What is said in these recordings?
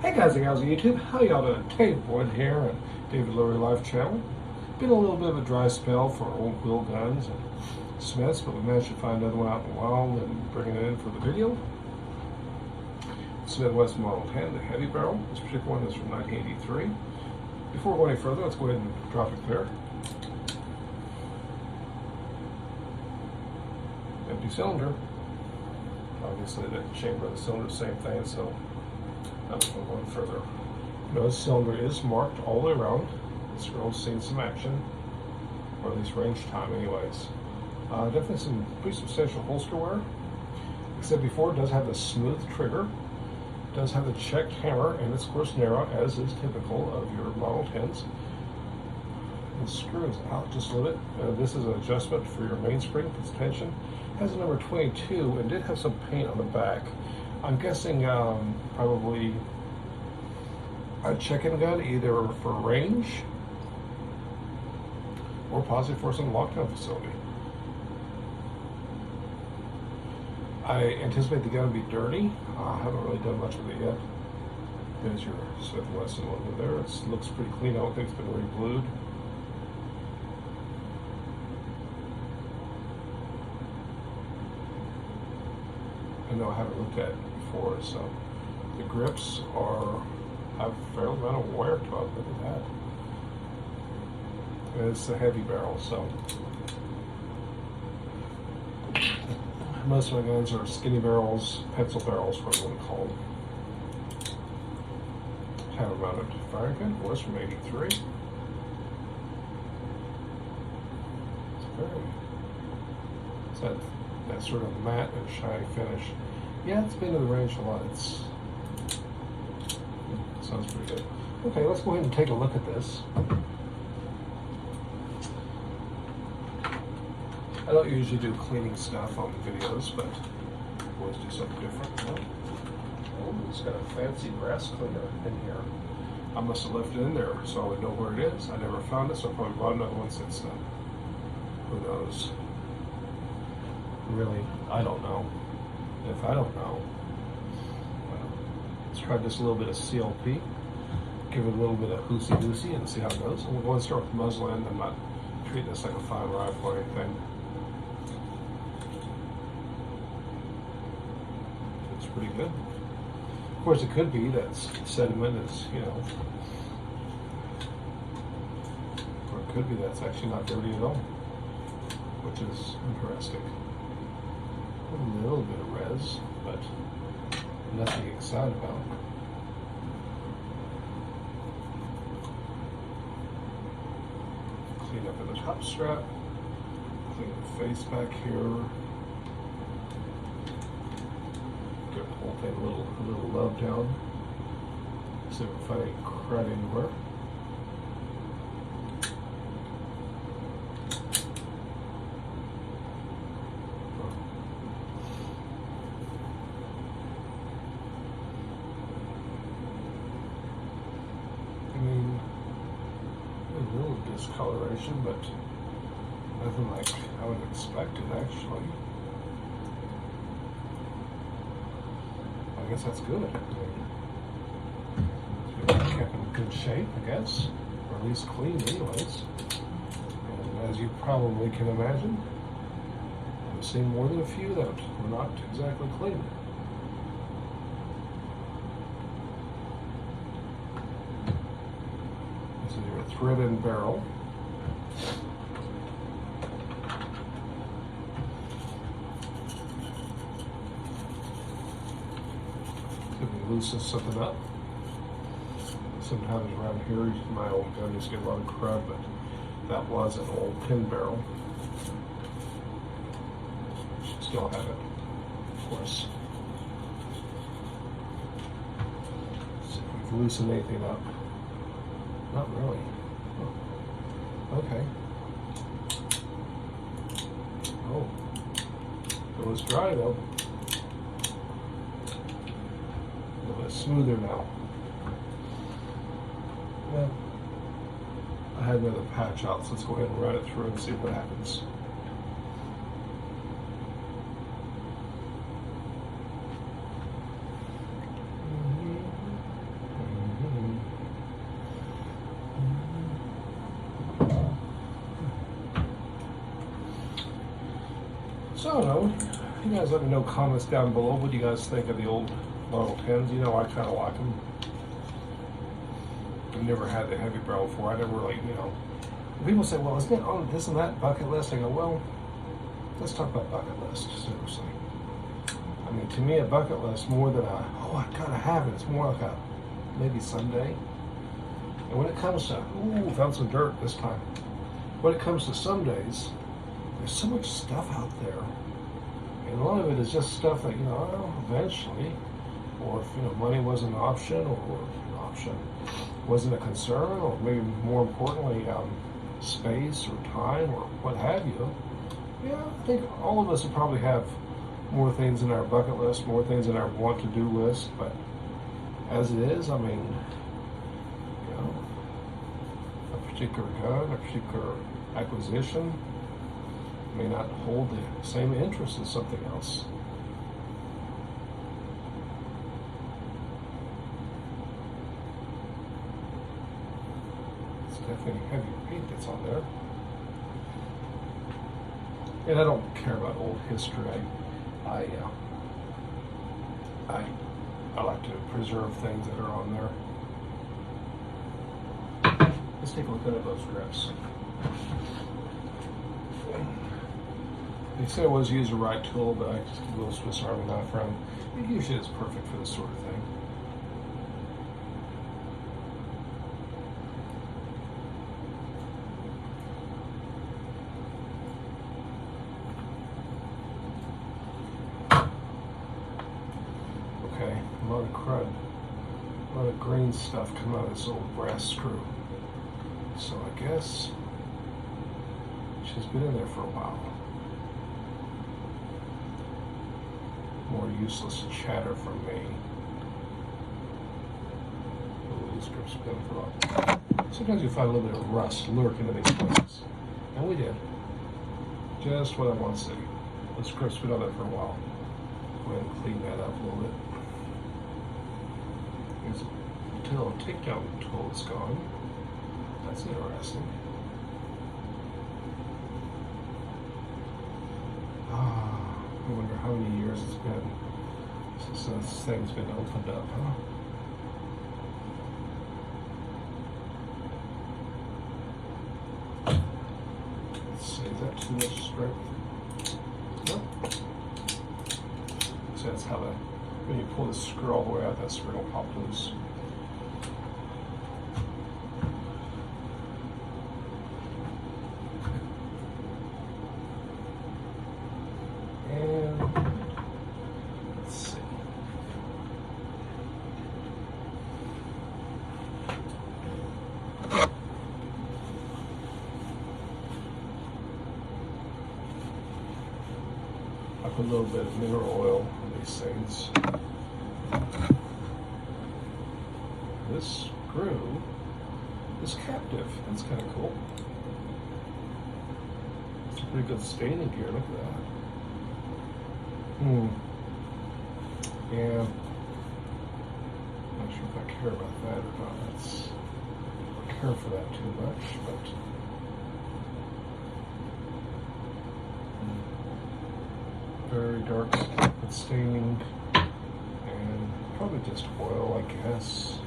Hey guys and gals on YouTube, how y'all doing? Dave Wood here on David-Laurie-Life channel. Been a little bit of a dry spell for old wheel guns and Smiths, but we managed to find another one out in the wild and bring it in for the video. Smith Wesson Model 10, the heavy barrel. This particular one is from 1983. Before we go any further, let's go ahead and drop it clear. Empty cylinder. Obviously the chamber of the cylinder is the same thing, so I'm going further. Notice the cylinder is marked all the way around. This girl's seen some action, or at least range time anyways. Definitely some pretty substantial holster wear. Except before, it does have the smooth trigger. It does have the checked hammer, and it's of course narrow, as is typical of your Model 10s. The screw is out just a little bit. This is an adjustment for your mainspring for its tension. It has a number 22 and did have some paint on the back. I'm guessing probably a check-in gun, either for range or possibly for some lockdown facility. I anticipate the gun to be dirty. I haven't really done much with it yet. There's your Smith & Wesson logo there. It looks pretty clean. I don't think it's been re-blued. I know I haven't looked at it before, so the grips have a fair amount of wear to them. Look at that. And it's a heavy barrel, so most of my guns are skinny barrels, pencil barrels, whatever you want to call them. Hammer mounted firing pin, of course, from 83. It's that sort of matte and shiny finish. Yeah, it's been in the range a lot. It sounds pretty good. Okay, let's go ahead and take a look at this. I don't usually do cleaning stuff on videos, but always do something different. Oh, it's got a fancy brass cleaner in here. I must have left it in there so I would know where it is. I never found it, so I probably bought another one since then. Who knows? Really, I don't know. If I don't know, well, let's try just a little bit of CLP. Give it a little bit of hoosey-goosey and see how it goes. And we're going to start with muzzle end. I'm not treating this like a fine rifle or anything. It's pretty good. Of course, it could be that sediment is, or it could be that's actually not dirty at all, which is interesting. A little bit of res, but nothing to get excited about. Clean up in the top strap. Clean the face back here. Give the whole thing a little love down. See if we find any crud anywhere. A little discoloration, but nothing like I would expect it actually. I guess that's good. It's kept in good shape, I guess, or at least clean anyways. And as you probably can imagine, I've seen more than a few that were not exactly clean. This is your threaded barrel. If we loosen something up. Sometimes around here, my old gun used to get a lot of crud, but that was an old pin barrel. Still have it, of course. See if we've loosened anything up. Not really. Okay. Oh. It was dry though. A little bit smoother now. Well, I had another patch out, so let's go ahead and run it through and see what happens. So I don't know. You guys let me know comments down below. What do you guys think of the old Model 10s? You know, I kind of like them. I've never had the heavy barrel before. I never really, you know. People say, well, isn't it on this and that bucket list? I go, well, let's talk about bucket list, seriously. I mean, to me, a bucket list more than I gotta have it. It's more like a maybe someday. And when it comes to, found some dirt this time. When it comes to some days, there's so much stuff out there. And a lot of it is just stuff that, you know, eventually, or if, you know, money wasn't an option, or an option wasn't a concern, or maybe more importantly, space or time or what have you. Yeah, I think all of us would probably have more things in our bucket list, more things in our want to do list, but as it is, I mean, you know, a particular gun, a particular acquisition may not hold the same interest as something else. It's definitely heavy paint that's on there. And I don't care about old history. I like to preserve things that are on there. Let's take a look at those grips. They say I always use the right tool, but I just keep a little Swiss Army knife around. It usually is perfect for this sort of thing. Okay, a lot of crud, a lot of green stuff coming out of this old brass screw. So I guess she's been in there for a while. More useless chatter from me. Oh, these grips have been for a while. Sometimes you find a little bit of rust lurking in these places. And we did. Just what I want to see. This grip's been on there for a while. Go ahead and clean that up a little bit. There's a little takedown tool that's gone. That's interesting. I wonder how many years it's been since this thing's been opened up, huh? Let's see, is that too much strength? Nope. So that's how when you pull the screw all the way out, that spring will pop loose. I put a little bit of mineral oil on these things. This screw is captive. That's kind of cool. It's a pretty good staining gear. Look at that. Yeah. Not sure if I care about that or not. I don't care for that too much, but. Very dark staining, and probably just oil, I guess.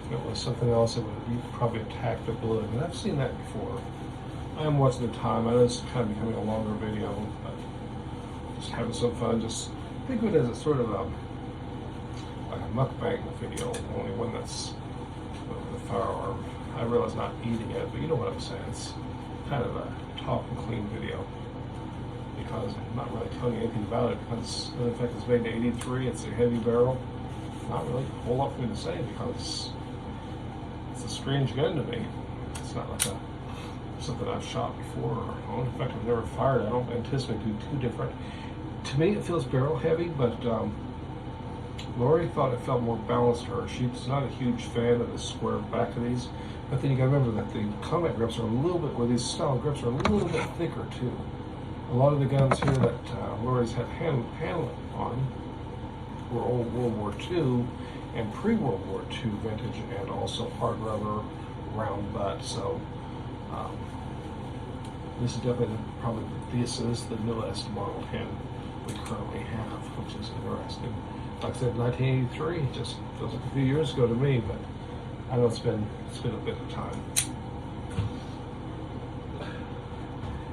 If it was something else, it would probably attack the blood, and I've seen that before. I am watching the time. I know it's kind of becoming a longer video, but just having some fun. Just think of it as a sort of like a mukbang video, only one that's with a firearm. I realize not eating it, but you know what I'm saying. It's kind of a talk and clean video. Because I'm not really telling you anything about it, because in fact it's made in '83, it's a heavy barrel. Not really a whole lot for me to say, because it's a strange gun to me. It's not like something I've shot before, or in fact I've never fired. I don't anticipate doing too different. To me it feels barrel heavy, but Lori thought it felt more balanced to her. She's not a huge fan of the square back of these, but then you gotta remember that the combat grips are a little bit, or these style grips are a little bit thicker too. A lot of the guns here that Lori's had handling on were old World War II and pre-World War II vintage, and also hard rubber, round butt. So This is definitely this is the newest Model 10 we currently have, which is interesting. Like I said, 1983 just feels like a few years ago to me, but I know it's been a bit of time.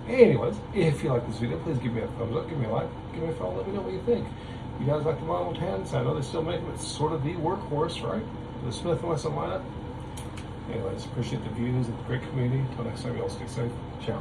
Anyways, if you like this video, please give me a thumbs up, give me a like, give me a follow, let me know what you think. You guys like the Model 10s? I know they still make them. It's sort of the workhorse, right? The Smith & Wesson lineup. Anyways, appreciate the views and the great community. Until next time, y'all stay safe. Ciao.